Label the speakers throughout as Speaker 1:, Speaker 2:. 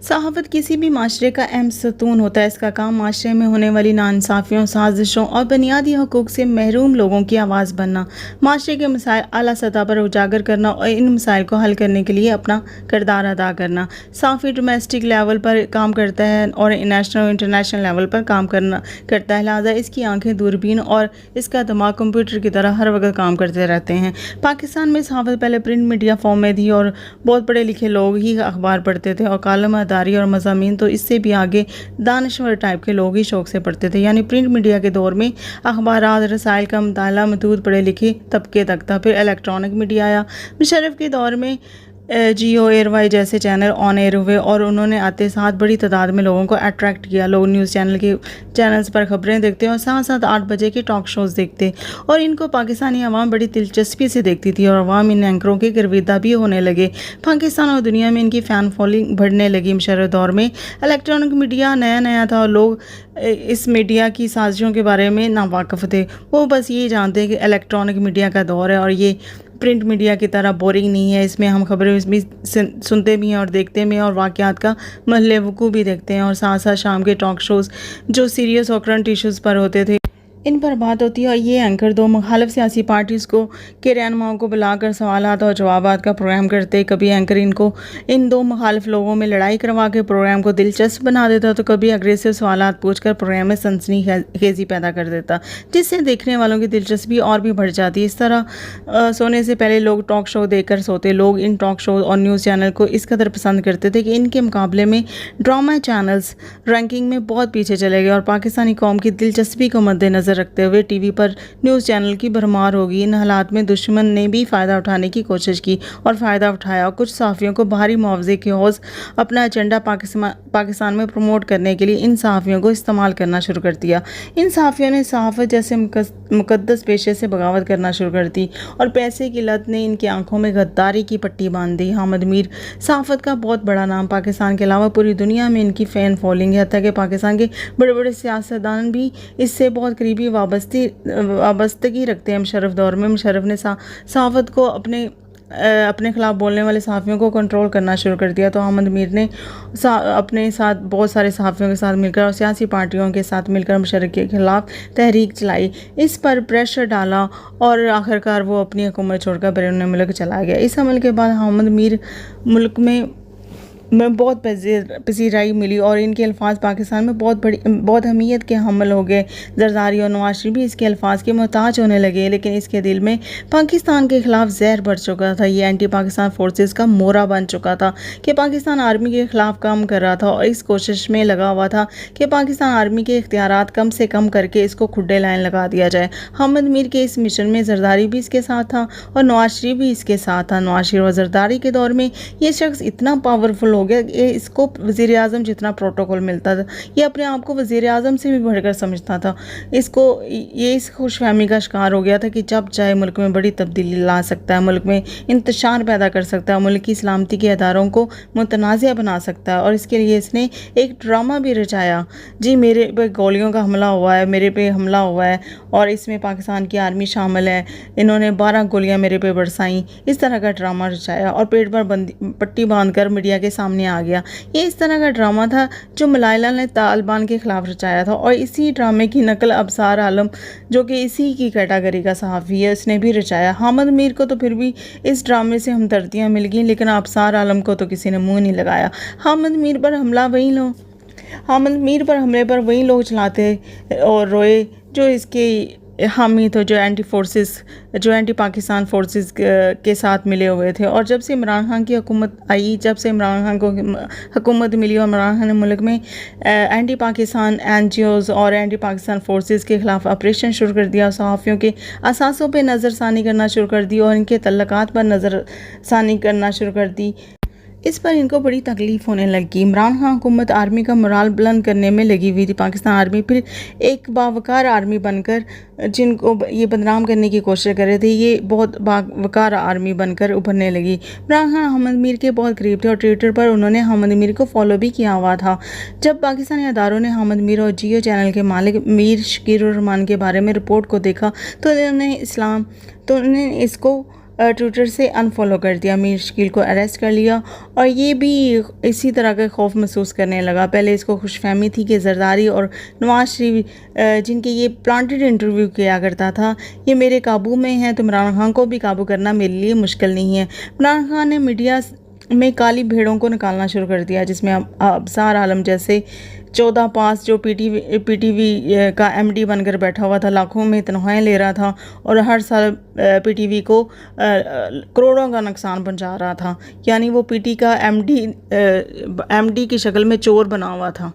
Speaker 1: सहाफ़त किसी भी माशरे का अहम सतून होता है। इसका काम माशरे में होने वाली नाइंसाफ़ियों, साजिशों और बुनियादी हकूक़ से महरूम लोगों की आवाज़ बनना, माशरे के मसाइल आला सतह पर उजागर करना और इन मसाइल को हल करने के लिए अपना किरदार अदा करना। सहाफ़ी डोमेस्टिक लेवल पर काम करता है और नेशनल और इंटरनेशनल लेवल पर काम करता है, लिहाजा इसकी आंखें दूरबीन और इसका दिमाग कंप्यूटर की तरह हर वक्त काम करते रहते हैं। पाकिस्तान में सहाफ़त पहले प्रिंट मीडिया फॉर्म में थी और बहुत पढ़े लिखे लोग ही अखबार पढ़ते थे और कालम दारी और मज़ामीन तो इससे भी आगे दानश्वर टाइप के लोग ही शौक़ से पढ़ते थे। यानी प्रिंट मीडिया के दौर में अखबारात रसाइल का मुताला महदूद पढ़े लिखे तबके तक था। फिर इलेक्ट्रॉनिक मीडिया आया। मुशर्रफ के दौर में जियो एयरवाई जैसे चैनल ऑन एयर हुए और उन्होंने आते साथ बड़ी तादाद में लोगों को अट्रैक्ट किया। लोग न्यूज़ चैनल्स पर ख़बरें देखते और साथ साथ 8 बजे के टॉक शोज़ देखते और इनको पाकिस्तानी अवाम बड़ी दिलचस्पी से देखती थी और अवाम इन एंकरों के गिरविदा भी होने लगे। पाकिस्तान और दुनिया में इनकी फ़ैन फॉलोइंग बढ़ने लगी। मुशर्रफ दौर में इलेक्ट्रॉनिक मीडिया नया था और लोग इस मीडिया की साजिशों के बारे में नावाकिफ़ थे। वो बस ये जानते हैं कि इलेक्ट्रॉनिक मीडिया का दौर है और ये प्रिंट मीडिया की तरह बोरिंग नहीं है। इसमें हम खबरें भी सुनते भी हैं और देखते भी हैं और वाक़यात का महल वक़ूअ भी देखते हैं और साथ साथ शाम के टॉक शोज़ जो सीरियस और करंट इश्यूज़ पर होते थे इन पर बात होती है। और ये एंकर दो मुखालिफ सियासी पार्टीज़ के रहनुमाओं को बुलाकर सवालात और जवाबात का प्रोग्राम करते। कभी एंकर इनको इन दो मुखालिफ लोगों में लड़ाई करवा के प्रोग्राम को दिलचस्प बना देता तो कभी अग्रेसिव सवालात पूछकर प्रोग्राम में सनसनीखेज़ी पैदा कर देता, जिससे देखने वालों की दिलचस्पी और भी बढ़ जाती। इस तरह सोने से पहले लोग टॉक शो देखकर सोते। लोग इन टॉक शो और न्यूज़ चैनल को इस कदर पसंद करते थे कि इनके मुकाबले में ड्रामा चैनल्स रैंकिंग में बहुत पीछे चले गए और पाकिस्तानी कौम की दिलचस्पी को मद्देनज़र रखते हुए टीवी पर न्यूज़ चैनल की भरमार होगी। इन हालात में दुश्मन ने भी फ़ायदा उठाने की कोशिश की और फ़ायदा उठाया। कुछ सहाफ़ियों को भारी मुआवजे के हौज़ अपना एजेंडा पाकिस्तान में प्रमोट करने के लिए इन सहाफ़ियों को इस्तेमाल करना शुरू कर दिया। इन सहाफ़ियों ने सहाफ़त जैसे मुक़द्दस पेशे से बगावत करना शुरू कर दी और पैसे की लत ने इनकी आंखों में गद्दारी की पट्टी बांध दी। हामिद मीर सहाफ़त का बहुत बड़ा नाम, पाकिस्तान के अलावा पूरी दुनिया में इनकी फ़ैन फॉलोइंग है। हत्ता कि पाकिस्तान के बड़े बड़े सियासतदान भी इससे बहुत करीबी वाबस्तगी रखते हैं। मुशर्रफ दौर में मुशर्रफ ने सहाफ़त को अपने ख़िलाफ़ बोलने वाले सहाफ़ियों को कंट्रोल करना शुरू कर दिया तो हामिद मीर ने अपने साथ बहुत सारे सहाफ़ियों के साथ मिलकर और सियासी पार्टियों के साथ मिलकर मुशर्रफ के ख़िलाफ़ तहरीक चलाई, इस पर प्रेशर डाला और आखिरकार वो अपनी हुकूमत छोड़कर बैरून मुल्क चला गया। इस अमल के बाद हामिद मीर मुल्क में बहुत पसीराई मिली और इनके अल्फाज पाकिस्तान में बहुत अहमियत के हामिल हो गए। जरदारी और नवाज शरीफ भी इसके अल्फाज के मोहताज होने लगे, लेकिन इसके दिल में पाकिस्तान के ख़िलाफ़ जहर भर चुका था। ये एंटी पाकिस्तान फोर्सेस का मोरा बन चुका था कि पाकिस्तान आर्मी के ख़िलाफ़ काम कर रहा था और इस कोशिश में लगा हुआ था कि पाकिस्तान आर्मी के इख्तियारात कम से कम करके इसको खुड्डे लाइन लगा दिया जाए। हामिद मीर के इस मिशन में जरदारी भी इसके साथ था और नवाज शरीफ भी इसके साथ था। नवाज शरीफ और जरदारी के दौर में ये शख्स इतना पावरफुल हो गया कि इसको वज़ीर आज़म जितना प्रोटोकॉल मिलता था ये अपने आप को वज़ीर आज़म से भी बढ़कर समझता था। ये इस खुशफहमी का शिकार हो गया था कि जब चाहे मुल्क में बड़ी तब्दीली ला सकता है, मुल्क में इंतशार पैदा कर सकता है, मुल्क की सलामती के अदारों को मुतनाज़िया बना सकता है और इसके लिए इसने एक ड्रामा भी रचाया। जी मेरे पे गोलियों का हमला हुआ है, मेरे पे हमला हुआ है और इसमें पाकिस्तान की आर्मी शामिल है, इन्होंने 12 गोलियां मेरे पे बरसाई, इस तरह का ड्रामा रचाया और पेट पर पट्टी बांधकर मीडिया के सामने आ गया। ये इस तरह का ड्रामा था जो मलाइला ने तालिबान के खिलाफ रचाया था और इसी ड्रामे की नकल अबसार आलम जो कि इसी की कैटेगरी का सहाफ़ी है उसने भी रचाया। हामिद मीर को तो फिर भी इस ड्रामे से हमदर्दियाँ मिल गई, लेकिन अबसार आलम को तो किसी ने मुँह नहीं लगाया। हामिद मीर पर हमले पर वही लोग चलाते और रोए जो इसके हामी थे, जो एंटी पाकिस्तान फोर्सेस के साथ मिले हुए थे। और जब से इमरान खान की हुकूमत आई, जब से इमरान खान को हुकूमत मिली और इमरान खान ने मुल्क में एंटी पाकिस्तान NGOs और एंटी पाकिस्तान फोर्सेस के ख़िलाफ़ ऑपरेशन शुरू कर दिया, सहाफ़ियों के असासों पे नज़रसानी करना शुरू कर दी और इनके तल्लकात पर नज़रसानी करना शुरू कर दी, इस पर इनको बड़ी तकलीफ़ होने लगी। इमरान खान हुकूमत आर्मी का मोराल बुलंद करने में लगी हुई थी। पाकिस्तान आर्मी फिर एक बावकार आर्मी बनकर जिनको ये बदनाम करने की कोशिश कर रहे थे, ये बहुत बावकार आर्मी बनकर उभरने लगी। इमरान खान हामिद मीर के बहुत करीब थे और ट्विटर पर उन्होंने हामिद मीर को फॉलो भी किया हुआ था। जब पाकिस्तानी अदारों ने हामिद मीर और जियो चैनल के मालिक मीर शकीर रहमान के बारे में रिपोर्ट को देखा तो उन्होंने इसको ट्विटर से अनफॉलो कर दिया। मीर शकील को अरेस्ट कर लिया और ये भी इसी तरह का खौफ महसूस करने लगा। पहले इसको खुशफहमी थी कि जरदारी और नवाज शरीफ जिनके ये प्लांटेड इंटरव्यू किया करता था ये मेरे काबू में हैं, तो इमरान खान को भी काबू करना मेरे लिए मुश्किल नहीं है। इमरान खान ने मीडिया में काली भेड़ों को निकालना शुरू कर दिया, जिसमें अबसार आलम जैसे 14 पास जो पीटीवी का एमडी बनकर बैठा हुआ था, लाखों में तनख्वाहें ले रहा था और हर साल पीटीवी को करोड़ों का नुकसान पहुंचा रहा था, यानी वो पीटी का एमडी की शक्ल में चोर बना हुआ था।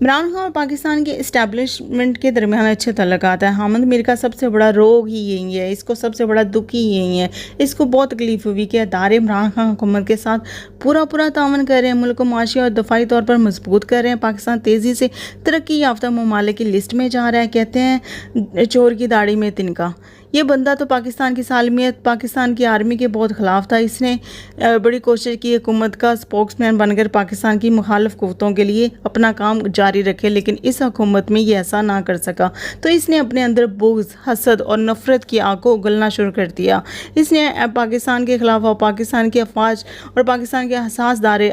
Speaker 1: इमरान खान और पाकिस्तान के इस्टेब्लिशमेंट के दरमियान अच्छे तल्लुकात है। हामिद मीर का सबसे बड़ा रोग ही यही है, इसको सबसे बड़ा दुख ही यही है। इसको बहुत तकलीफ हुई कि अदारे इमरान खान हुकूमत के साथ पूरा तावन कर रहे हैं, मुल्क को माशी और दफाई तौर पर मजबूत कर रहे हैं। पाकिस्तान तेज़ी से तरक्की याफ्ता ममालिक की लिस्ट में जा रहा है। कहते हैं चोर की दाढ़ी में तिनका। ये बंदा तो पाकिस्तान की सालमियत, पाकिस्तान की आर्मी के बहुत ख़िलाफ़ था। इसने बड़ी कोशिश की हुकूमत का स्पोक्समैन बनकर पाकिस्तान की मुखालिफ क़ुव्वतों के लिए अपना काम जारी रखे, लेकिन इस हुकूमत में ये ऐसा ना कर सका। तो इसने अपने अंदर बुग़्ज़, हसद और नफ़रत की आग को उगलना शुरू कर दिया। इसने पाकिस्तान के ख़िलाफ़ और पाकिस्तान की अफवाज और पाकिस्तान के हसास दारे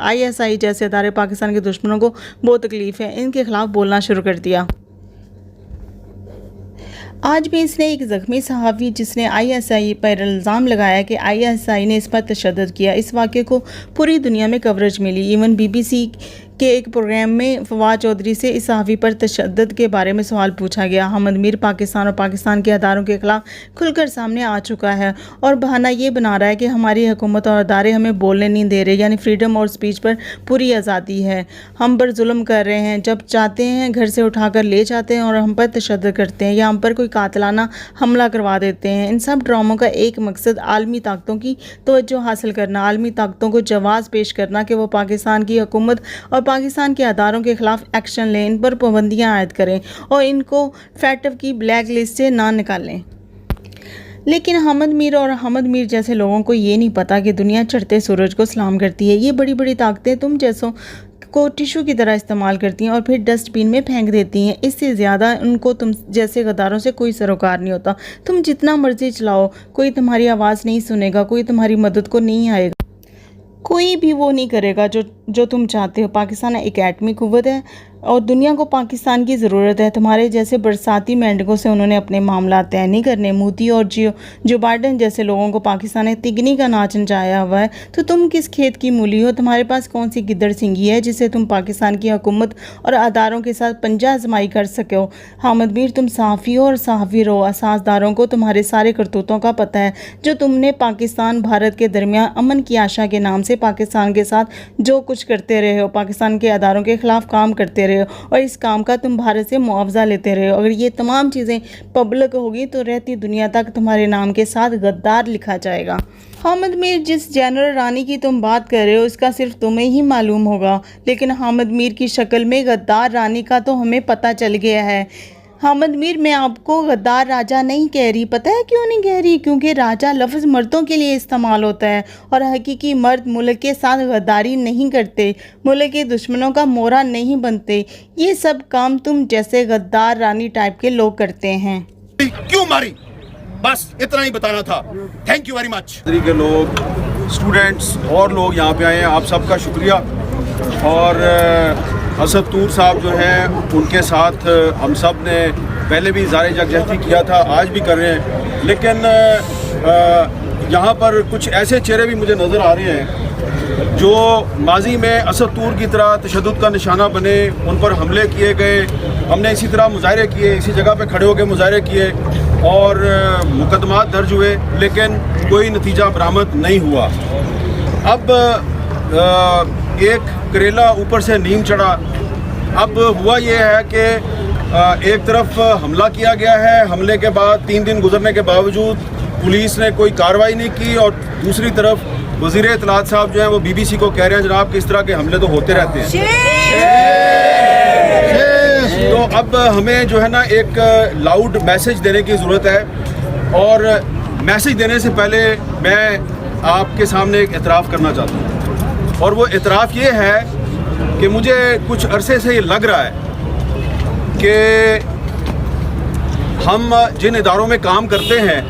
Speaker 1: ISI जैसे अदारे पाकिस्तान के दुश्मनों को बहुत तकलीफ़ है, इनके ख़िलाफ़ बोलना शुरू कर दिया। आज भी इसने एक ज़ख्मी सहाफ़ी जिसने ISI पर इल्ज़ाम लगाया कि ISI ने इस पर तशद्दुद किया, इस वाक़े को पूरी दुनिया में कवरेज मिली। इवन BBC के एक प्रोग्राम में फवाद चौधरी से इस सहाफ़ी पर तशद्दुद के बारे में सवाल पूछा गया। हामिद मीर पाकिस्तान और पाकिस्तान के अदारों के ख़िलाफ़ खुलकर सामने आ चुका है और बहाना ये बना रहा है कि हमारी हुकूमत और अदारे हमें बोलने नहीं दे रहे, यानी फ्रीडम और स्पीच पर पूरी आज़ादी है। हम पर जुल्म कर रहे हैं, जब चाहते हैं घर से उठाकर ले जाते हैं और हम पर तशद्दुद करते हैं या हम पर कोई कातिलाना हमला करवा देते हैं। इन सब ड्रामों का एक मकसद आलमी ताकतों की तवज्जो हासिल करना, आलमी ताकतों को जवाब पेश करना कि वो पाकिस्तान की हुकूमत और पाकिस्तान के अदारों के ख़िलाफ़ एक्शन लें, इन पर पाबंदियाँ आयद करें और इनको फैटफ की ब्लैक लिस्ट से ना निकालें। लेकिन हामिद मीर और हामिद मीर जैसे लोगों को ये नहीं पता कि दुनिया चढ़ते सूरज को सलाम करती है। ये बड़ी बड़ी ताकतें तुम जैसों को टिशू की तरह इस्तेमाल करती हैं और फिर डस्टबिन में फेंक देती हैं। इससे ज़्यादा उनको तुम जैसे गद्दारों से कोई सरोकार नहीं होता। तुम जितना मर्जी चलाओ, कोई तुम्हारी आवाज़ नहीं सुनेगा, कोई तुम्हारी मदद को नहीं आएगा, कोई भी वो नहीं करेगा जो तुम चाहते हो। पाकिस्तान एक एटमी कुव्वत है और दुनिया को पाकिस्तान की ज़रूरत है। तुम्हारे जैसे बरसाती मेंढकों से उन्होंने अपने मामला तय नहीं करने। मोदी और जो बाइडन जैसे लोगों को पाकिस्तान ने तिगनी का नाच नचाया हुआ है, तो तुम किस खेत की मूली हो? तुम्हारे पास कौन सी गिद्दड़ सिंगी है जिसे तुम पाकिस्तान की हुकूमत और अदारों के साथ पंजा आजमाई कर सको? हामिद मीर, तुम सहाफ़ी हो और सहाफ़ी रहो। असासदारों को तुम्हारे सारे करतूतों का पता है, जो तुमने पाकिस्तान भारत के दरमियान अमन की आशा के नाम से पाकिस्तान के साथ जो कुछ करते रहे हो, पाकिस्तान के अदारों के ख़िलाफ़ काम करते रहे हो और इस काम का तुम भारत से मुआवजा लेते रहे हो। अगर ये तमाम चीज़ें पब्लिक होगी तो रहती दुनिया तक तुम्हारे नाम के साथ गद्दार लिखा जाएगा। हामिद मीर, जिस जनरल रानी की तुम बात कर रहे हो इसका सिर्फ तुम्हें ही मालूम होगा, लेकिन हामिद मीर की शक्ल में गद्दार रानी का तो हमें पता चल गया है। हामिद मीर, मैं आपको गद्दार राजा नहीं कह रही। पता है क्यों नहीं कह रही? क्योंकि राजा लफ्ज़ मर्दों के लिए इस्तेमाल होता है और हकीकी मर्द मुल्क के साथ गद्दारी नहीं करते, मुल्क के दुश्मनों का मोहरा नहीं बनते। ये सब काम तुम जैसे गद्दार रानी टाइप के लोग करते हैं।
Speaker 2: क्यों मारी? बस इतना ही बताना था। Thank you very much.
Speaker 3: के लोग, स्टूडेंट्स और लोग यहाँ पे आए हैं, आप सबका शुक्रिया। और असद तूर साहब जो हैं उनके साथ हम सब ने पहले भी इज़हार यकजहती किया था, आज भी कर रहे हैं। लेकिन यहाँ पर कुछ ऐसे चेहरे भी मुझे नज़र आ रहे हैं जो माजी में असद तूर की तरह तशद्दुद का निशाना बने, उन पर हमले किए गए। हमने इसी तरह मुजाहरे किए, इसी जगह पे खड़े होकर मुजाहरे किए और मुकदमात दर्ज हुए, लेकिन कोई नतीजा बरामद नहीं हुआ। अब एक करेला ऊपर से नीम चढ़ा। अब हुआ ये है कि एक तरफ हमला किया गया है, हमले के बाद 3 दिन गुजरने के बावजूद पुलिस ने कोई कार्रवाई नहीं की, और दूसरी तरफ वज़ीर इत्तलात साहब जो हैं वो BBC को कह रहे हैं जनाब कि इस तरह के हमले तो होते रहते हैं। तो अब हमें जो है ना एक लाउड मैसेज देने की ज़रूरत है, और मैसेज देने से पहले मैं आपके सामने एक एतराफ़ करना चाहता हूँ। और वो एतराफ़ ये है कि मुझे कुछ अरसे से ये लग रहा है कि हम जिन इदारों में काम करते हैं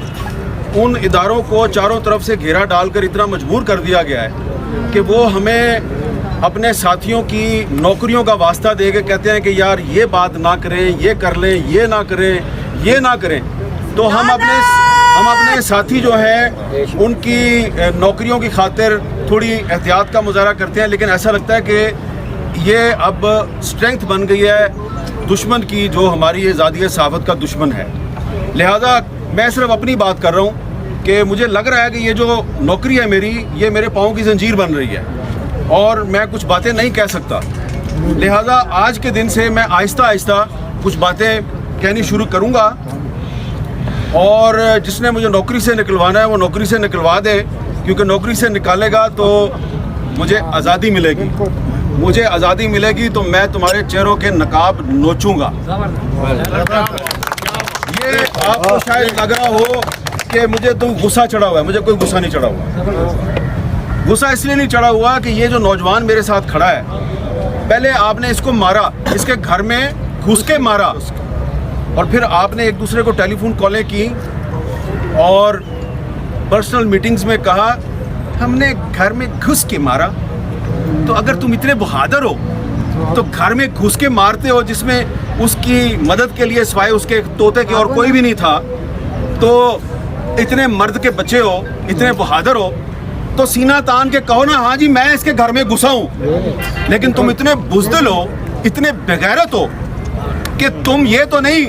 Speaker 3: उन इदारों को चारों तरफ से घेरा डालकर इतना मजबूर कर दिया गया है कि वो हमें अपने साथियों की नौकरियों का वास्ता दे के कहते हैं कि यार ये बात ना करें, ये कर लें, ये ना करें, ये ना करें। तो हम अपने साथी जो हैं उनकी नौकरियों की खातिर थोड़ी एहतियात का मुजाहरा करते हैं, लेकिन ऐसा लगता है कि ये अब स्ट्रेंथ बन गई है दुश्मन की, जो हमारी आज़ादी सहाफ़त का दुश्मन है। लिहाजा मैं सिर्फ अपनी बात कर रहा हूँ कि मुझे लग रहा है कि ये जो नौकरी है मेरी, ये मेरे पाँव की जंजीर बन रही है और मैं कुछ बातें नहीं कह सकता। लिहाजा आज के दिन से मैं आहिस्ता आहिस्ता कुछ बातें कहनी शुरू करूँगा, और जिसने मुझे नौकरी से निकलवाना है वो नौकरी से निकलवा दे, क्योंकि नौकरी से निकालेगा तो मुझे आज़ादी मिलेगी। मुझे आज़ादी मिलेगी तो मैं तुम्हारे चेहरों के नकाब नोचूंगा। ये आपको शायद लग रहा हो कि मुझे तो गुस्सा चढ़ा हुआ है, मुझे कोई गुस्सा नहीं चढ़ा हुआ। गुस्सा इसलिए नहीं चढ़ा हुआ कि ये जो नौजवान मेरे साथ खड़ा है, पहले आपने इसको मारा, इसके घर में घुस के मारा, और फिर आपने एक दूसरे को टेलीफोन कॉलें की और पर्सनल मीटिंग्स में कहा हमने घर में घुस के मारा। तो अगर तुम इतने बहादुर हो तो घर में घुस के मारते हो, जिसमें उसकी मदद के लिए सिवाय उसके तोते के और कोई भी नहीं था, तो इतने मर्द के बच्चे हो, इतने बहादुर हो, तो सीना तान के कहो ना हाँ जी मैं इसके घर में घुसा हूँ। लेकिन तुम इतने बुज़दिल हो, इतने बेगैरत हो कि तुम ये तो नहीं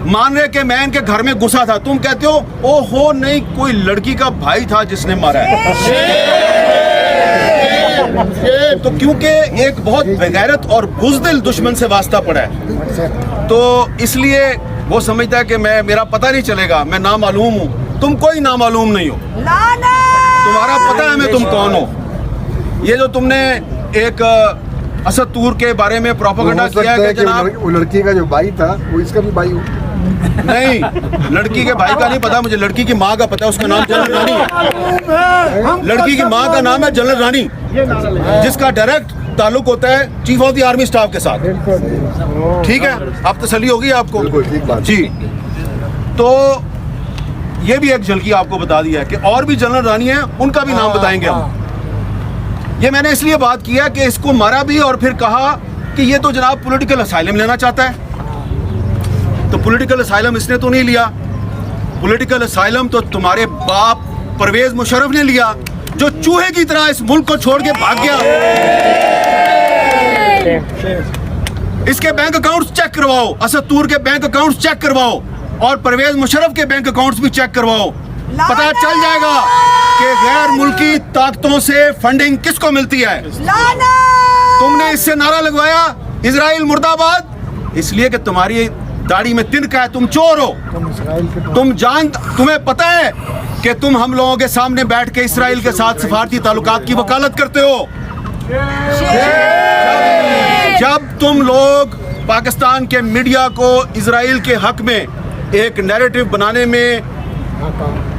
Speaker 3: मान रहे कि मैं इनके घर में घुसा था, तुम कहते हो ओहो नहीं कोई लड़की का भाई था जिसने मारा है। तो क्योंकि एक बहुत बेगैरत और बुज़दिल दुश्मन से वास्ता पड़ा है, तो इसलिए वो समझता है कि मेरा पता नहीं चलेगा, मैं नामालूम हूँ। तुम कोई नामालूम नहीं हो, तुम्हारा पता है मैं तुम कौन हो। ये जो तुमने एक असद तूर के बारे में प्रोपेगेंडा किया है कि जनाब
Speaker 4: वो लड़की का जो भाई था वो इसका भी भाई हो।
Speaker 3: नहीं, लड़की के भाई का नहीं पता मुझे, लड़की की माँ का पता है, उसका नाम जनरल रानी है। लड़की की माँ का नाम है जनरल रानी, जिसका डायरेक्ट ताल्लुक होता है chief of the army staff के साथ। ठीक है, आप तसल्ली होगी आपको?
Speaker 4: बिल्कुल ठीक बात
Speaker 3: जी। तो ये भी एक झलकी आपको बता दिया है कि और भी जनरल रानी है, उनका भी नाम बताएंगे हम। ये मैंने इसलिए बात किया कि इसको मारा भी और फिर कहा कि ये तो जनाब पॉलिटिकल असाइलम लेना चाहता है। तो पॉलिटिकल असाइलम इसने तो नहीं लिया, पॉलिटिकल असाइलम तो तुम्हारे बाप परवेज मुशर्रफ ने लिया, जो चूहे की तरह इस मुल्क को छोड़ के भाग गया। इसके बैंक अकाउंट्स चेक करवाओ, असद तूर के बैंक अकाउंट्स चेक करवाओ, और परवेज मुशर्रफ के बैंक अकाउंट्स भी चेक करवाओ। पता चल जाएगा कि गैर मुल्की ताकतों से फंडिंग किसको मिलती है। तुमने इससे नारा लगवाया इजराइल मुर्दाबाद, इसलिए कि तुम्हारी दाढ़ी में तिनका है, तुम चोर हो। तुम्हें पता है कि तुम हम लोगों के सामने बैठ के इसराइल के साथ सफारती ताल्लुकात की वकालत करते हो। जब तुम लोग पाकिस्तान के मीडिया को इजराइल के हक में एक नैरेटिव बनाने में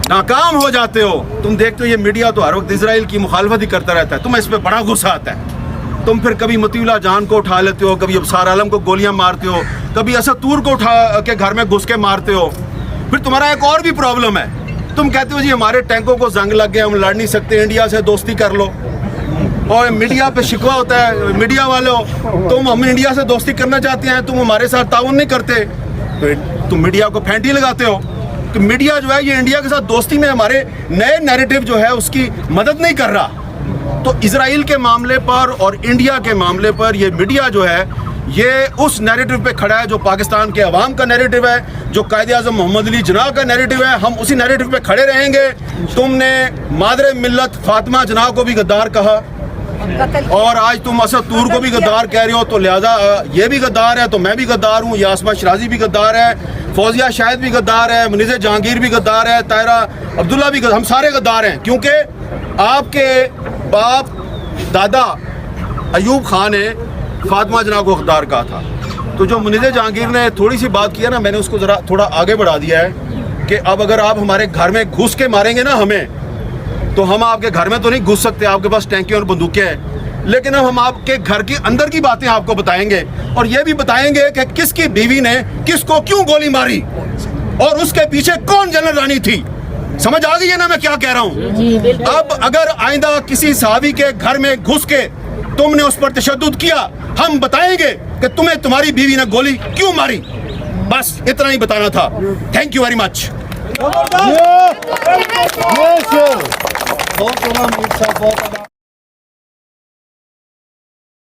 Speaker 3: नाकाम हो जाते हो, तुम देखते हो ये मीडिया तो हर वक्त इजराइल की मुखालफत ही करता रहता है, तुम्हें इस पर बड़ा गुस्सा आता है। तुम फिर कभी मतीउल्लाह जान को उठा लेते हो, कभी अबसार आलम को गोलियां मारते हो, कभी असद तूर को उठा के घर में घुस के मारते हो। फिर तुम्हारा एक और भी प्रॉब्लम है, तुम कहते हो जी हमारे टैंकों को जंग लग गया, हम लड़ नहीं सकते, इंडिया से दोस्ती कर लो। और मीडिया पे शिकवा होता है, मीडिया वालों तुम हम इंडिया से दोस्ती करना चाहते हैं, तुम हमारे साथ ताउन नहीं करते, तो तुम मीडिया को फेंटी लगाते हो कि मीडिया जो है ये इंडिया के साथ दोस्ती में हमारे नए नैरेटिव जो है उसकी मदद नहीं कर रहा। तो इजराइल के मामले पर और इंडिया के मामले पर ये मीडिया जो है ये उस नैरेटिव पे खड़ा है जो पाकिस्तान के अवाम का नैरेटिव है, जो कायद-ए-आज़म मोहम्मद अली जिन्ना का नैरेटिव है। हम उसी नैरेटिव पे खड़े रहेंगे। तुमने मादरे मिल्लत फातिमा जिन्ना को भी गद्दार कहा और आज तुम असद तूर को भी गद्दार कह रहे हो, तो लिहाजा ये भी गद्दार है तो मैं भी गद्दार हूँ, यास्मा शराजी भी गद्दार है, फौजिया शाहिद भी गद्दार है, मुनीज़ जहांगीर भी गद्दार है, तायरा अब्दुल्ला भी हम सारे गद्दार हैं, क्योंकि आपके बाप दादा अयूब खान ने फातिमा जिन्ना को गद्दार कहा था। तो जो मुनीज़ जहांगीर ने थोड़ी सी बात किया ना, मैंने उसको ज़रा थोड़ा आगे बढ़ा दिया है कि अब अगर आप हमारे घर में घुस के मारेंगे ना हमें, तो हम आपके घर में तो नहीं घुस सकते, आपके पास टैंकियाँ और बंदूकें हैं, लेकिन अब हम आपके घर के अंदर की बातें आपको बताएंगे और ये भी बताएंगे कि किसकी बीवी ने किसको क्यों गोली मारी और उसके पीछे कौन जनरल रानी थी।
Speaker 2: समझ आ गई है ना मैं क्या कह रहा हूँ? अब अगर आइंदा किसी सहाबी के घर में घुस के तुमने उस पर तशद्दुद किया, हम बताएंगे कि तुम्हें तुम्हारी बीवी ने गोली क्यों मारी। बस इतना ही बताना था। Thank you very much.
Speaker 4: बहुत